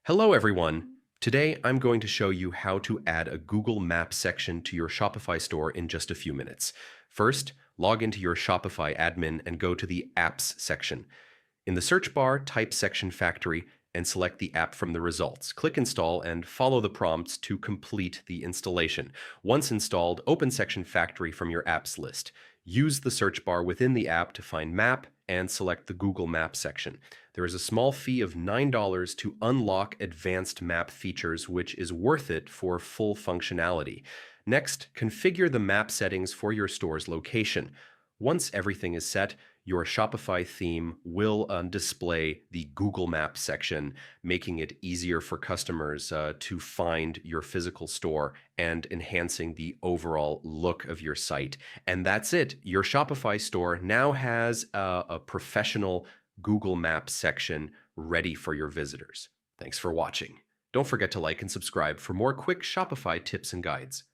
Hello, everyone. Today, I'm going to show you how to add a Google Maps section to your Shopify store in just a few minutes. First, log into your Shopify admin and go to the Apps section. In the search bar, type Section Factory and select the app from the results. Click Install and follow the prompts to complete the installation. Once installed, open Section Factory from your apps list. Use the search bar within the app to find Map and select the Google Maps section. There is a small fee of $9 to unlock advanced map features, which is worth it for full functionality. Next, configure the map settings for your store's location. Once everything is set, your Shopify theme will display the Google Maps section, making it easier for customers to find your physical store and enhancing the overall look of your site. And that's it. Your Shopify store now has a professional Google Maps section ready for your visitors. Thanks for watching. Don't forget to like and subscribe for more quick Shopify tips and guides.